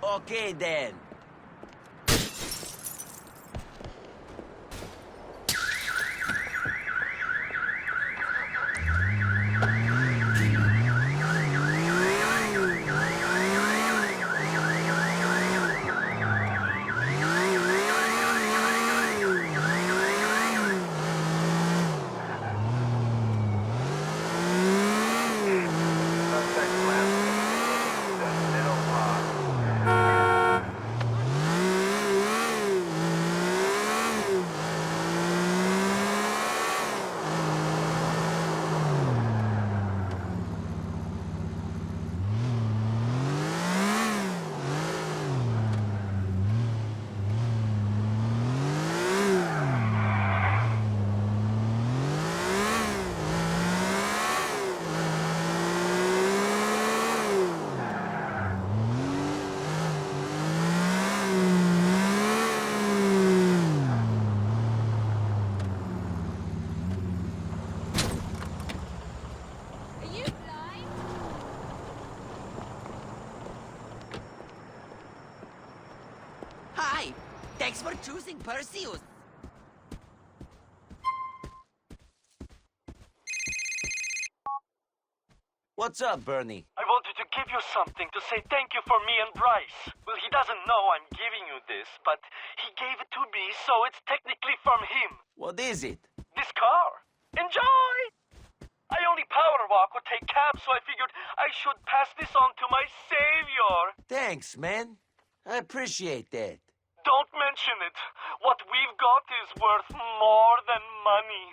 Okay, then. Thanks for choosing Perseus. What's up, Bernie? I wanted to give you something to say thank you for me and Bryce. Well, he doesn't know I'm giving you this, but he gave it to me, so it's technically from him. What is it? This car. Enjoy! I only power walk or take cabs, so I figured I should pass this on to my savior. Thanks, man. I appreciate that. Don't mention it. What we've got is worth more than money.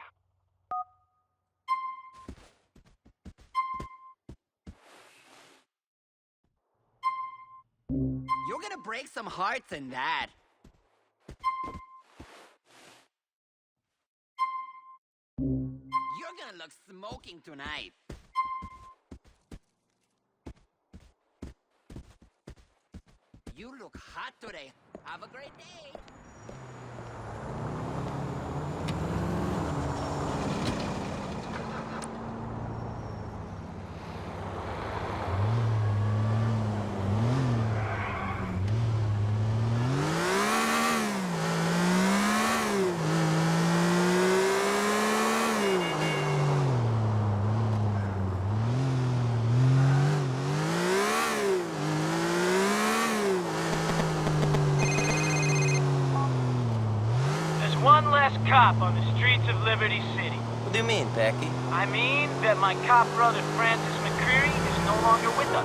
You're gonna break some hearts in that. You're gonna look smoking tonight. You look hot today. Have a great day. One less cop on the streets of Liberty City. What do you mean, Packy? I mean that my cop brother Francis McCreary is no longer with us.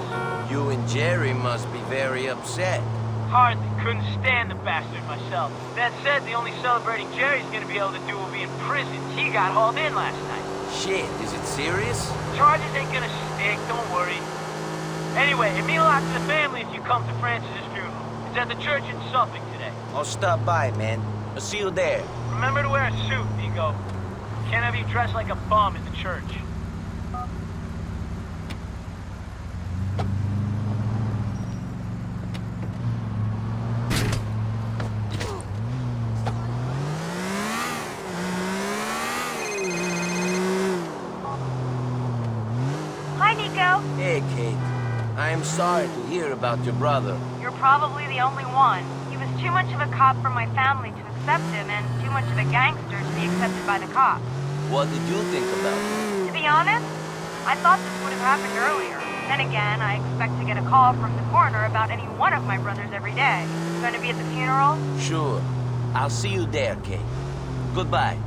You and Jerry must be very upset. Hardly. Couldn't stand the bastard myself. That said, the only celebrating Jerry's gonna be able to do will be in prison. He got hauled in last night. Shit, is it serious? Charges ain't gonna stick, don't worry. Anyway, it means a lot to the family if you come to Francis's funeral. It's at the church in Suffolk today. I'll stop by, man. I'll see you there. Remember to wear a suit, Nico. Can't have you dressed like a bum at the church. Hi, Nico. Hey, Kate. I am sorry to hear about your brother. You're probably the only one. He was too much of a cop for my family to accept him, and too much of a gangster to be accepted by the cops. What did you think about it? To be honest, I thought this would have happened earlier. Then again, I expect to get a call from the coroner about any one of my brothers every day. You going to be at the funeral? Sure. I'll see you there, Kate. Goodbye.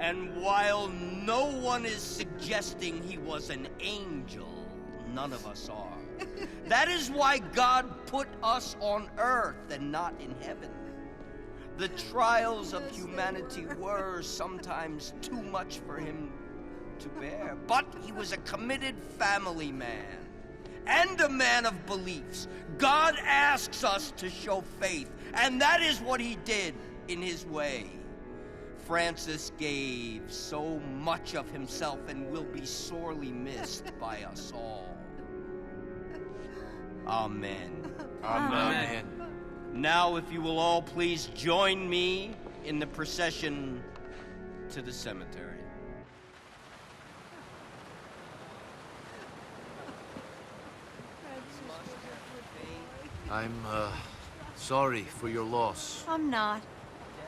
And while no one is suggesting he was an angel, none of us are. That is why God put us on earth and not in heaven. The trials of humanity were sometimes too much for him to bear, but he was a committed family man and a man of beliefs. God asks us to show faith, and that is what he did in his way. Francis gave so much of himself and will be sorely missed by us all. Amen. Amen. Now, if you will all please join me in the procession to the cemetery. I'm, sorry for your loss. I'm not.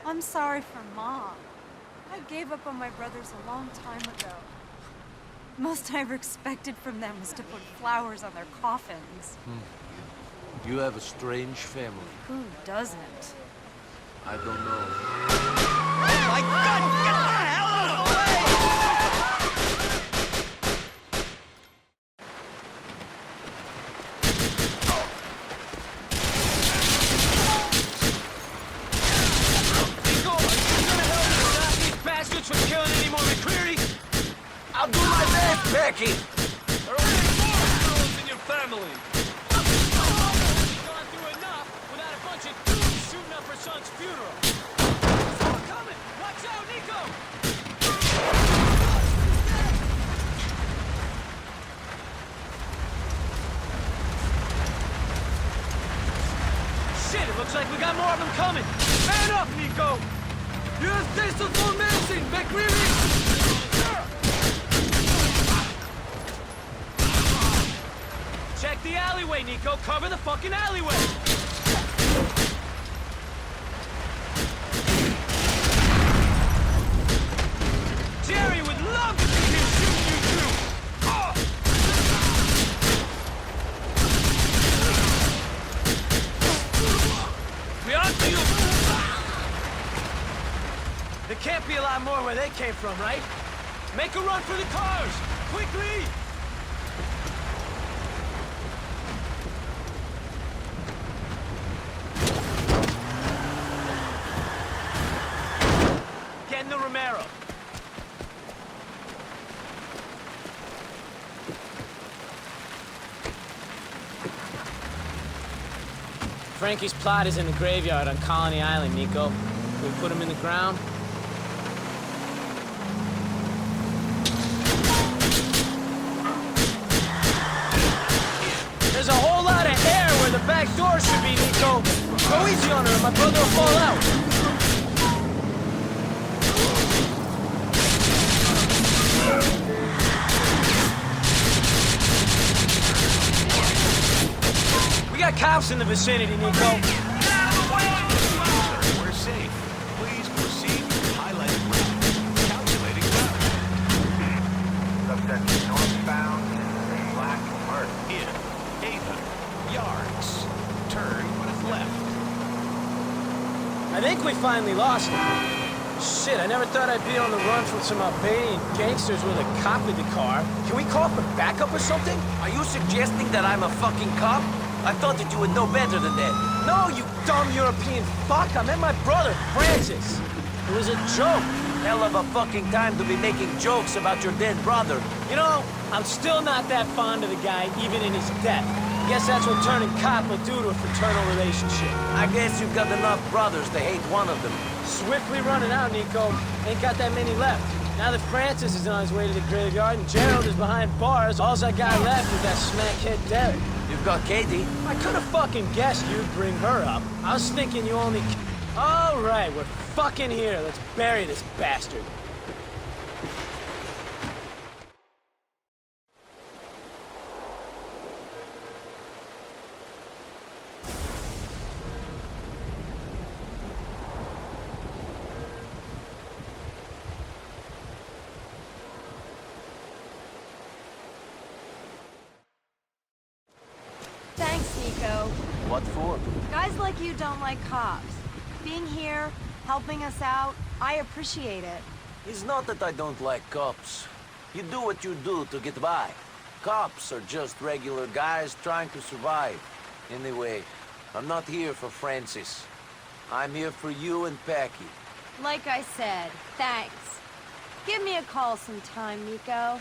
I'm sorry for Mom. I gave up on my brothers a long time ago. Most I ever expected from them was to put flowers on their coffins. You have a strange family. Who doesn't? I don't know. Oh my God! Get the hell out of the way! Nico, are you gonna help me stop these bastards from killing any more McCreary? I'll do my best, Becky! There are only 4 girls in your family. You've gone through enough without a bunch of dudes shooting up her son's funeral. Someone coming! Watch out, Nico! Shit, it looks like we got more of them coming. Man up, Nico! You're a formation, McCreary! Check the alleyway, Nico. Cover the fucking alleyway. Jerry would love to see him shoot you two. Oh. We on to you. There can't be a lot more where they came from, right? Make a run for the cars! Quickly! Getting the Romero. Frankie's plot is in the graveyard on Colony Island, Nico. Can we put him in the ground? There's a whole lot of air where the back door should be, Nico. Go easy on her, my brother will fall out. We got cops in the vicinity, Nico. We're safe. Please proceed to highlighted route. Calculating route. Subject northbound, black Merc. In 800 yards. Turn left. I think we finally lost him. Shit, I never thought I'd be on the run from some Albanian gangsters with a cop in the car. Can we call for backup or something? Are you suggesting that I'm a fucking cop? I thought that you would know better than that. No, you dumb European fuck! I met my brother, Francis. It was a joke. Hell of a fucking time to be making jokes about your dead brother. You know, I'm still not that fond of the guy, even in his death. Guess that's what turning cop will do to a fraternal relationship. I guess you've got enough brothers to hate one of them. Swiftly running out, Nico. Ain't got that many left. Now that Francis is on his way to the graveyard and Gerald is behind bars, all I got left is that smackhead Derek. You've got Katie. I could have fucking guessed you'd bring her up. I was thinking you only... All right, we're fucking here. Let's bury this bastard. Thanks, Nico. What for? Guys like you don't like cops. Being here, helping us out, I appreciate it. It's not that I don't like cops. You do what you do to get by. Cops are just regular guys trying to survive. Anyway, I'm not here for Francis. I'm here for you and Packy. Like I said, thanks. Give me a call sometime, Nico.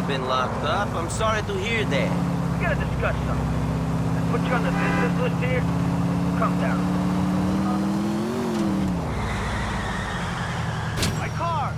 Been locked up. I'm sorry to hear that. We gotta discuss something. I put you on the business list here. Come down. My car!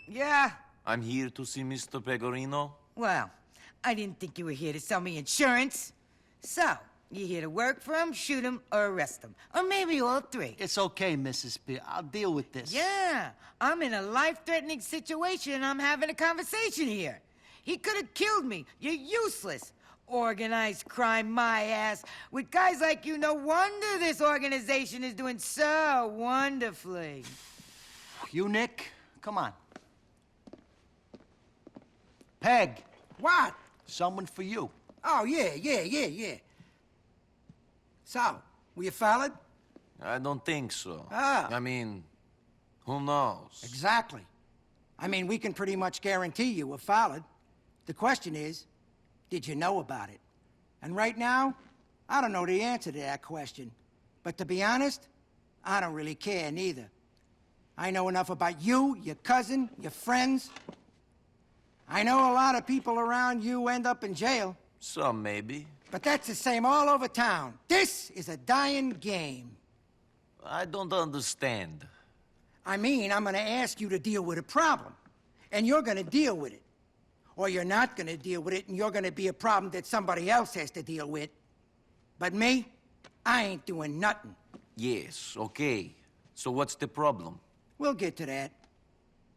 Yeah? I'm here to see Mr. Pegorino. Well, I didn't think you were here to sell me insurance. So, you here to work for him, shoot him, or arrest him? Or maybe all three. It's okay, Mrs. P. I'll deal with this. Yeah, I'm in a life-threatening situation and I'm having a conversation here. He could have killed me. You're useless. Organized crime, my ass. With guys like you, no wonder this organization is doing so wonderfully. You, Nick? Come on. Peg. What? Someone for you. Oh, yeah. So, were you followed? I don't think so. Ah. I mean, who knows? Exactly. I mean, we can pretty much guarantee you were followed. The question is, did you know about it? And right now, I don't know the answer to that question. But to be honest, I don't really care neither. I know enough about you, your cousin, your friends. I know a lot of people around you end up in jail. Some, maybe. But that's the same all over town. This is a dying game. I don't understand. I mean, I'm gonna ask you to deal with a problem. And you're gonna deal with it. Or you're not gonna deal with it, and you're gonna be a problem that somebody else has to deal with. But me, I ain't doing nothing. Yes, okay. So what's the problem? We'll get to that.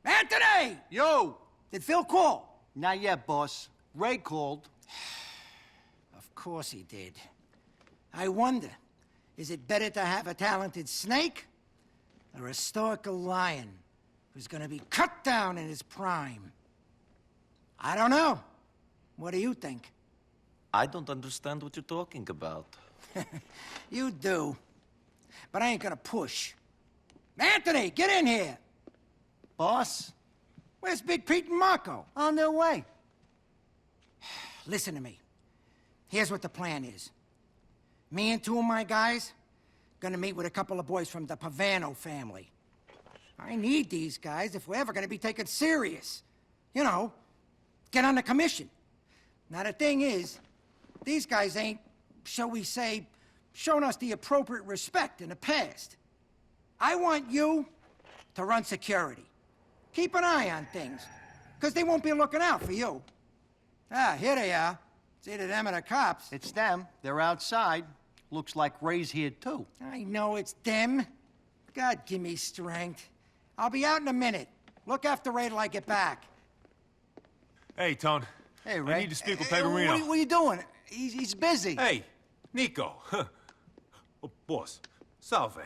Anthony! Yo! Did Phil call? Not yet, boss. Ray called. Of course he did. I wonder, is it better to have a talented snake or a stoical lion who's gonna be cut down in his prime? I don't know. What do you think? I don't understand what you're talking about. You do. But I ain't gonna push. Anthony, get in here! Boss? Where's Big Pete and Marco? On their way. Listen to me. Here's what the plan is. Me and two of my guys gonna meet with a couple of boys from the Pavano family. I need these guys if we're ever gonna be taken serious. You know, get on the commission. Now the thing is, these guys ain't, shall we say, shown us the appropriate respect in the past. I want you to run security. Keep an eye on things, because they won't be looking out for you. Ah, here they are. It's either them or the cops. It's them. They're outside. Looks like Ray's here, too. I know it's them. God, give me strength. I'll be out in a minute. Look after Ray till I get back. Hey, Tone. Hey, Ray. I need to speak with Hey, Pedrino. what are you doing? He's busy. Hey, Nico. Oh, boss, salve.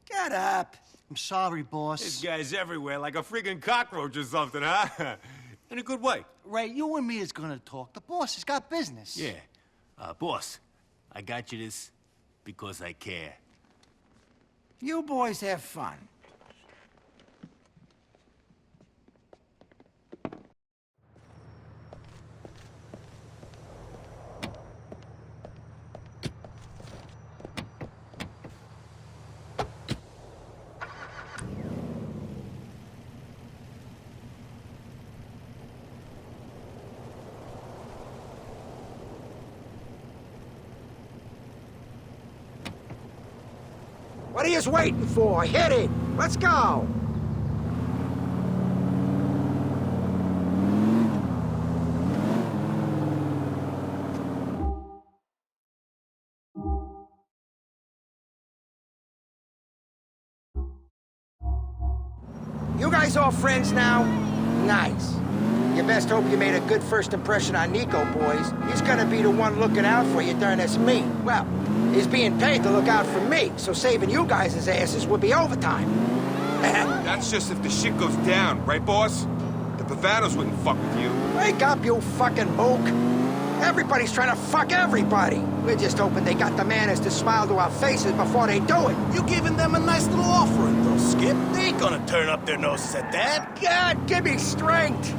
Get up. I'm sorry, boss. This guy's everywhere like a freaking cockroach or something, huh? In a good way. Ray, you and me is gonna talk. The boss has got business. Yeah. Boss, I got you this because I care. You boys have fun. What are you waiting for? Hit it! Let's go! You guys all friends now? Nice. You best hope you made a good first impression on Nico, boys. He's gonna be the one looking out for you during this meet. Well, he's being paid to look out for me, so saving you guys' asses would be overtime. That's just if the shit goes down, right, boss? The Pavanos wouldn't fuck with you. Wake up, you fucking mook! Everybody's trying to fuck everybody. We're just hoping they got the manners to smile to our faces before they do it. You giving them a nice little offering, though, Skip. They ain't gonna turn up their noses at that. God, give me strength!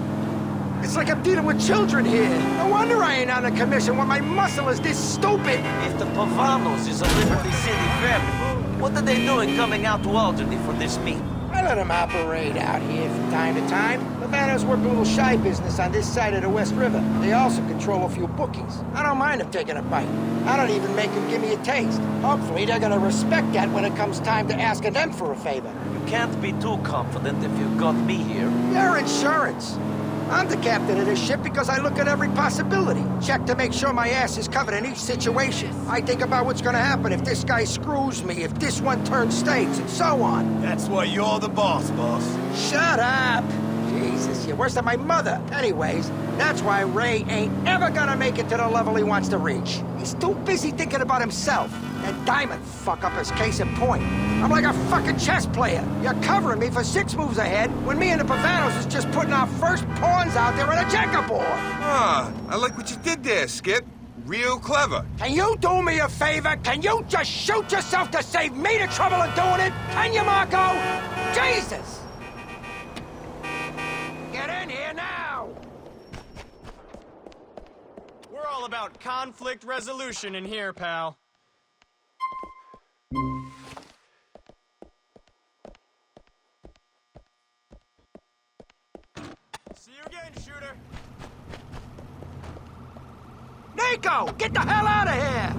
It's like I'm dealing with children here. No wonder I ain't on the commission when my muscle is this stupid. If the Pavanos is a Liberty City family, what are they doing coming out to Alderney for this meet? I let them operate out here from time to time. Pavanos work a little shy business on this side of the West River. They also control a few bookies. I don't mind them taking a bite. I don't even make them give me a taste. Hopefully they're gonna respect that when it comes time to asking them for a favor. You can't be too confident if you've got me here. Your insurance. I'm the captain of this ship because I look at every possibility. Check to make sure my ass is covered in each situation. I think about what's gonna happen if this guy screws me, if this one turns states, and so on. That's why you're the boss, boss. Shut up! Jesus, you're worse than my mother. Anyways, that's why Ray ain't ever gonna make it to the level he wants to reach. He's too busy thinking about himself. That diamond fuck-up is case in point. I'm like a fucking chess player. You're covering me for 6 moves ahead when me and the Pavanos is just putting our first pawns out there on a checkerboard. Ah, I like what you did there, Skip. Real clever. Can you do me a favor? Can you just shoot yourself to save me the trouble of doing it? Can you, Marco? Jesus! Get in here now! We're all about conflict resolution in here, pal. See you again, shooter. Nico, get the hell out of here!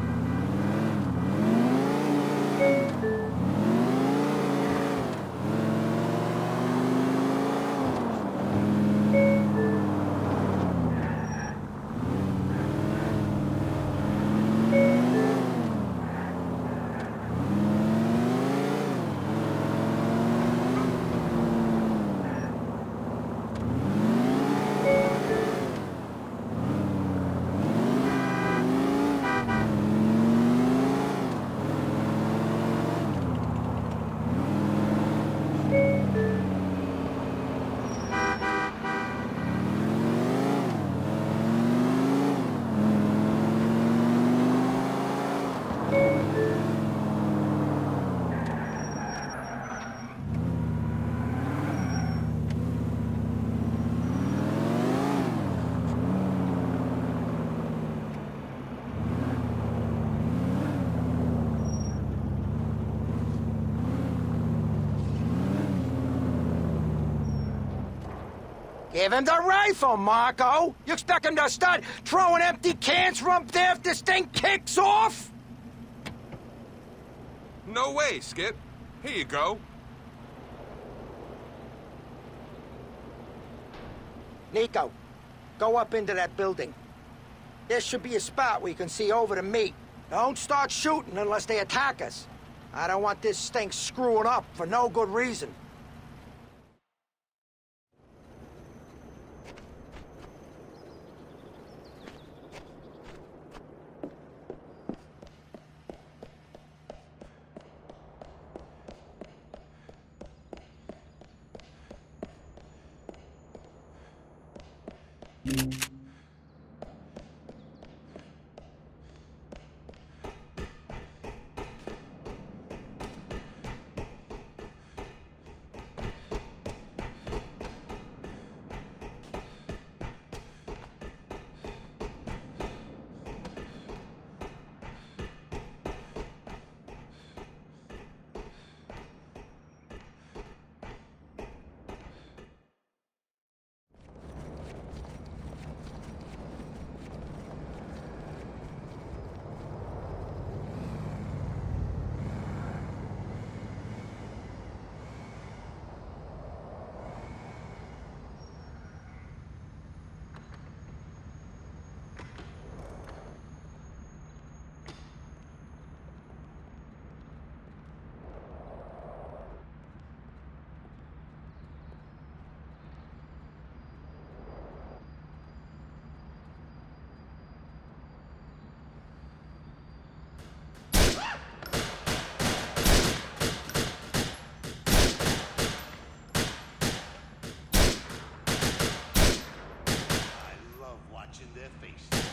Give him the rifle, Marco! You expect him to start throwing empty cans from up there if this thing kicks off? No way, Skip. Here you go. Nico, go up into that building. There should be a spot where you can see over to me. Don't start shooting unless they attack us. I don't want this thing screwing up for no good reason. Their faces.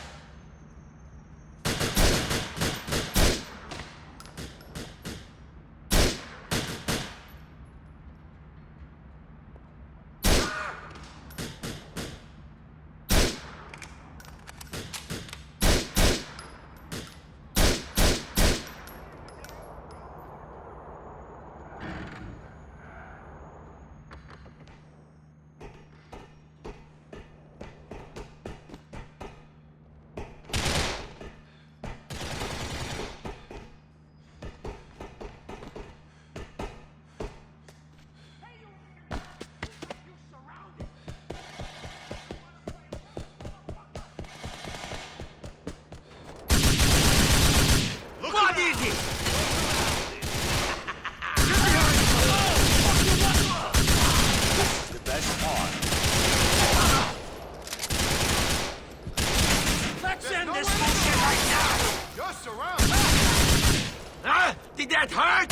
Did that hurt?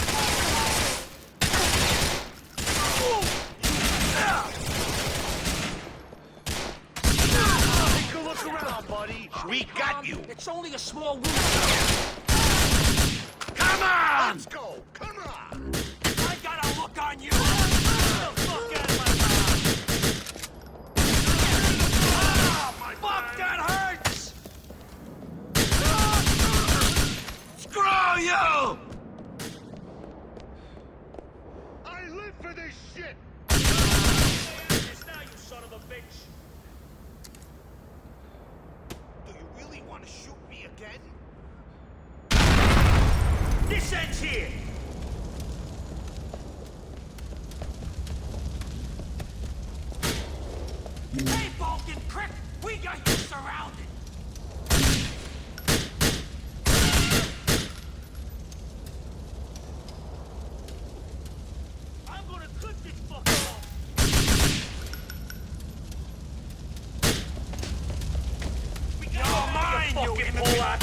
Take a look around, buddy. We got you. It's only a small wound. Come on! Let's go. Come on. I got a look on you. Get the fuck out of my mouth. Fuck, that hurts. Screw you! I live for this shit. Now, you son of a bitch. Do you really want to shoot me again? This ends here. Hey, Balkan prick! We got you surrounded! I'm gonna cut this fucker off! You're mine, you immigrant!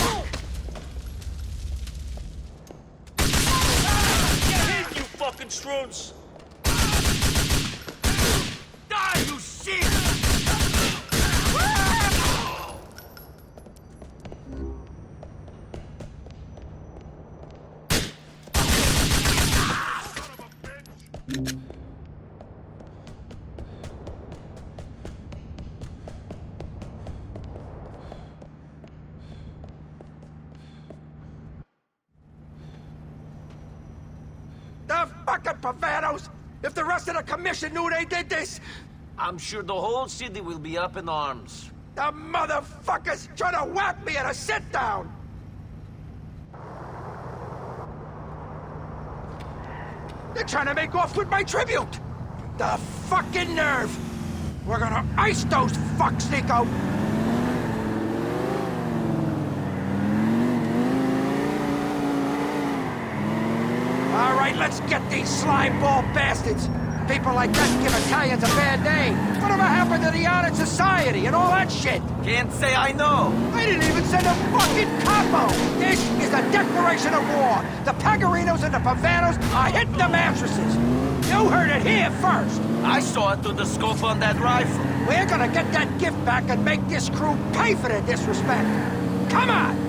Get in, you fucking stroons! Die, you shit! The fucking Pavanos! If the rest of the commission knew they did this, I'm sure the whole city will be up in arms. The motherfuckers trying to whack me at a sit-down! They're trying to make off with my tribute! The fucking nerve! We're gonna ice those fucks, Nico! All right, let's get these slimeball bastards! People like that give Italians a bad name. Whatever happened to the honored society and all that shit? Can't say I know. I didn't even send a fucking capo! This is the declaration of war! The Pagarinos and the Pavanos are hitting the mattresses! You heard it here first! I saw it through the scope on that rifle. We're gonna get that gift back and make this crew pay for their disrespect! Come on!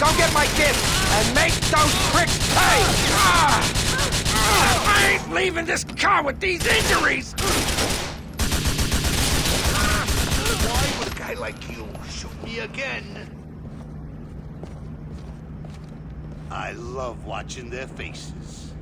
Don't get my gift and make those pricks pay! I ain't leaving this car with these injuries! Why would a guy like you shoot me again? I love watching their faces.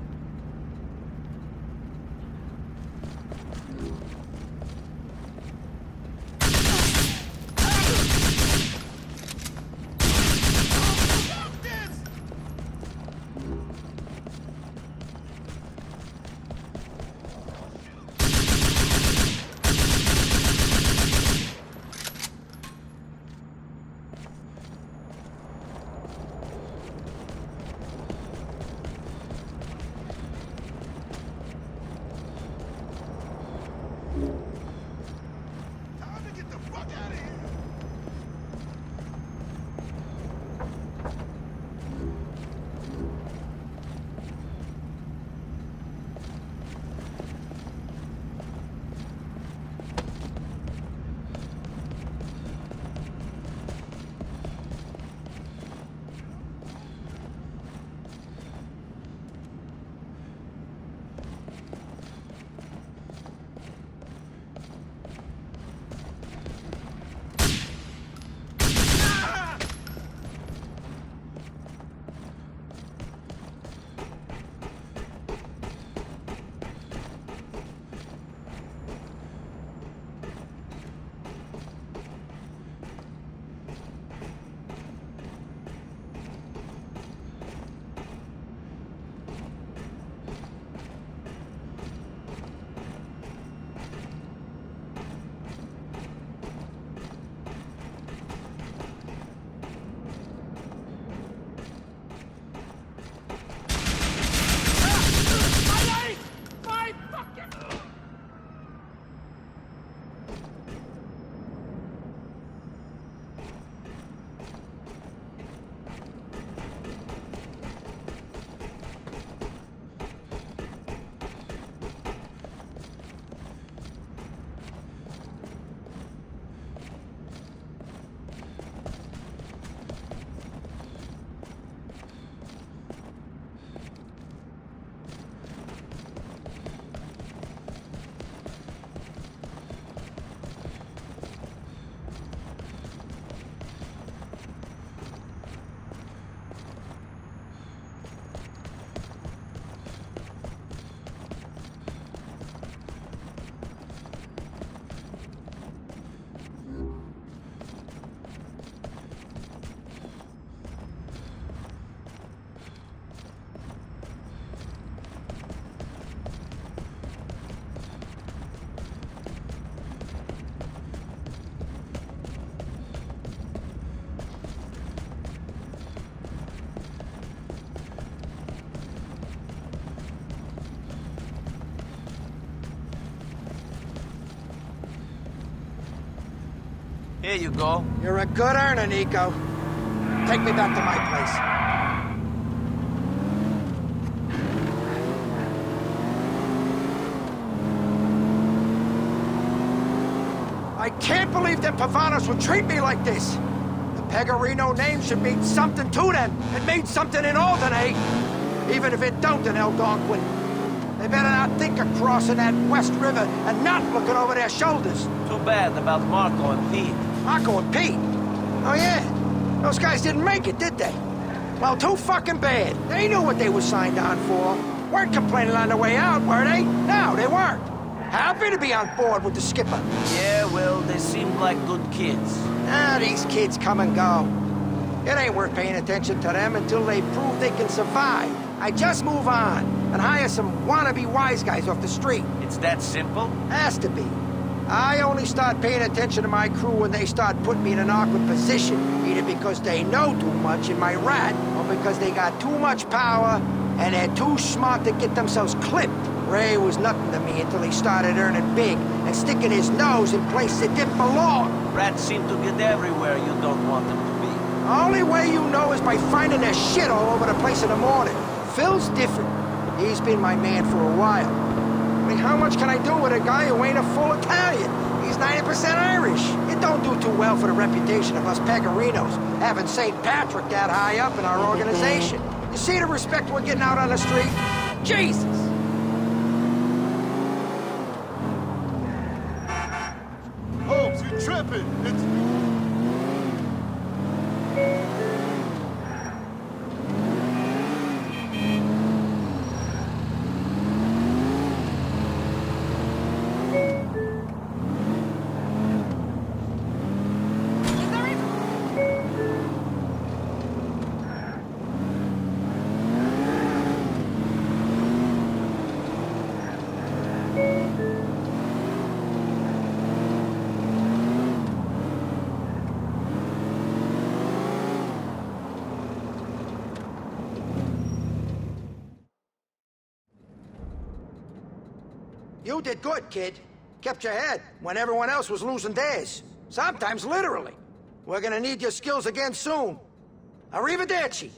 Here you go. You're a good earner, Nico. Take me back to my place. I can't believe that Pavanos would treat me like this. The Pecorino name should mean something to them. It means something in Alderney. Even if it don't in Algonquin. They better not think of crossing that West River and not looking over their shoulders. Too bad about Marco and Pete. Marco and Pete? Oh, yeah. Those guys didn't make it, did they? Well, too fucking bad. They knew what they were signed on for. Weren't complaining on the way out, were they? No, they weren't. Happy to be on board with the skipper. Yeah, well, they seem like good kids. These kids come and go. It ain't worth paying attention to them until they prove they can survive. I just move on and hire some wannabe wise guys off the street. It's that simple? Has to be. I only start paying attention to my crew when they start putting me in an awkward position, either because they know too much in my rat, or because they got too much power and they're too smart to get themselves clipped. Ray was nothing to me until he started earning big and sticking his nose in places it didn't belong. Rats seem to get everywhere you don't want them to be. The only way you know is by finding their shit all over the place in the morning. Phil's different. He's been my man for a while. I mean, how much can I do with a guy who ain't a full Italian? He's 90% Irish. It don't do too well for the reputation of us Pecorinos, having St. Patrick that high up in our organization. You see the respect we're getting out on the street? Jesus! Holmes, you're tripping. It's... You did good, kid. Kept your head when everyone else was losing theirs. Sometimes literally. We're gonna need your skills again soon. Arrivederci.